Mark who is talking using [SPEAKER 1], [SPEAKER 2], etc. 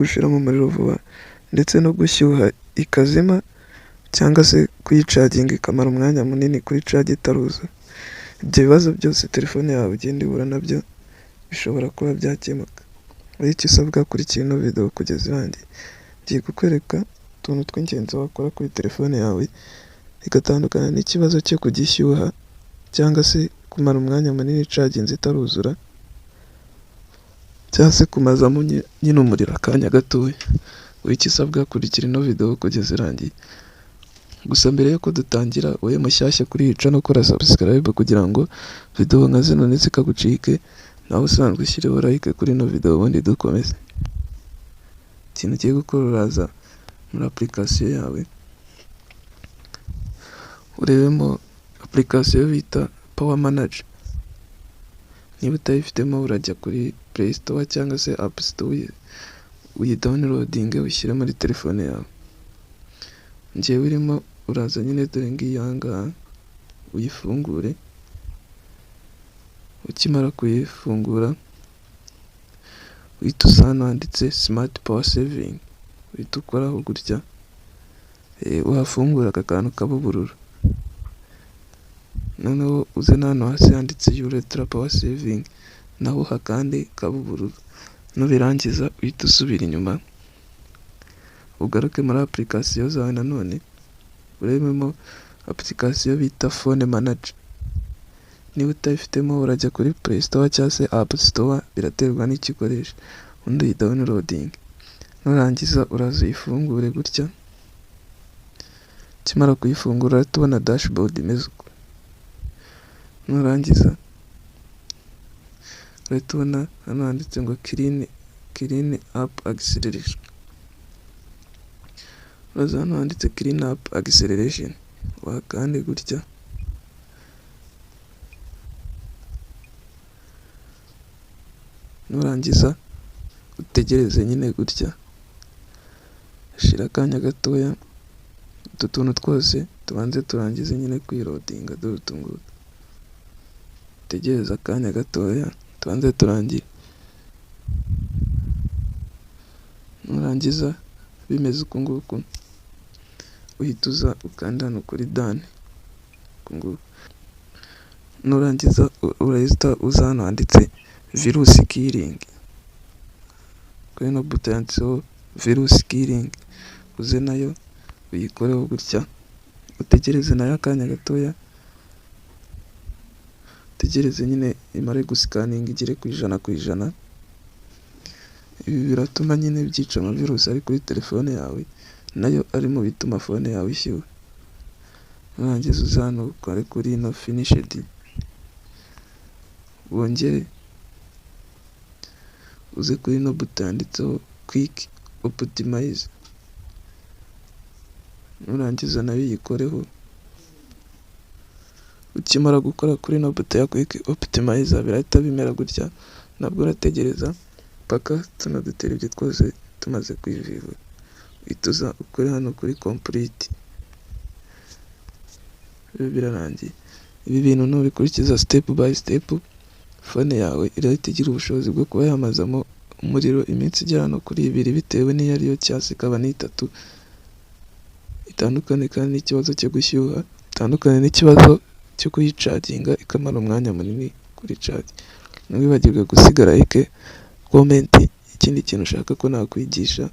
[SPEAKER 1] gushiramo umuriro vuba ndetse no gushyuha ikazima cyangwa se kuyicaginga ikamara umwanya munini kuri cagi itaruzuye. Ibyo bibazo byose telefone yawe ugenda ihura nabyo bishobora kuba byakemuka. Wowe icyo usabwa kurikira ino video kugeza irangiye, ngiye kukwereka utuntu tw'ingenzi wakora kuri telefone yawe bigatandukana n'ikibazo cyo kugishyuha cyangwa se kumara umwanya munini icaginze itaruzura cyangwa se kumazamo nyine umuriro akanya gatoya. Wowe icyo usabwa kurikira ino video kugeza irangiye. Gusa mbere yuko dutangira, wowe mushyashya kuri iyi channel ukora subscribe kugira ngo video nka zino ntizikagucike, nawe usanzwe ushyireho like kuri ino video ubundi dukomeze. Ikintu ugiye gukora, uraza muri application yawe urebemo application bita Power Manager. Niba utayifitemo urajya kuri Play Store cyangwa se App Store uyidownloading ushyire muri telefone yawe. Njyewe urimo uraza nyine dore ngiyi aha ngaha uyifungure. Ukimara kuyifungura uhita uza hano handitse Smart Power Saving, uhita ukoraho gutya, wafungura aka kantu k'ubururu, noneho uze hano hasi handitse Ultra Power Saving naho hakandi k'ubururu. Nubirangiza uhita usubira inyuma ugaruke muri application zawe nanone urebemo application bita Phone Manager. Niba utayifitemo urajya kuri Play Store cyangwa se App Store, biraterwa n'ikikoresha, undi uyidownloading. Nurangiza uraza uyifungure gutya. Ukimara kuyifungura tubona dashboard imeze uko. Nurangiza tubona hano handitse ngo Clean Up Acceleration. Uraza hano handitse Clean Up Acceleration wakande gutya. Nurangiza utegereze nyine gutya, shira akanya gatoya utu tuntu twose tubanze turangize nyine kwiloadinga. Dore utu ngutu tegereza akanya gatoya tubanze turangire. Nurangiza bimeze uku nguku uhita uza ukanda hano kuri done. Nurangiza urahita uza hano handitse Virus Killing, kuri no buto yanditseho Virus Killing, uze nayo uyikoreho gutya, utegereze nayo akanya gatoya, utegereze nyine imare gusikaninga igere ku 100%. Ibi biratuma nyine byica amavirus ari kuri telefone yawe, nayo ari mu bituma phone yawe ishyuha. Nurangiza uza hano ukore kuri no Finished, wongere uze kuri no buto yanditseho Quick Optimize. Nurangiza nayo uyikoreho. Ukimara gukora kuri no buto ya Quick Optimize birahita bimera gutya, nabwo urategereza paka tuno dutera ibyo twose tumaze kwivivura. Uhita uza ukore hano kuri Complete. Ibi birarangiye. Ibi bintu nubikurikiza step by step, phone yawe irahita igira ubushobozi bwo kuba yamazamo umuriro iminsi igera no kuri 2 bitewe n'iyo ariyo, cyangwa se ikaba n'3. Itandukane kandi n'ikibazo cyo gushyuha, itandukane n'ikibazo cyo kuyicaginga ikamara umwanya munini kuri cagi. Ntiwibagirwe gusiga like, comment, ikindi kintu ushaka ko nakwigisha.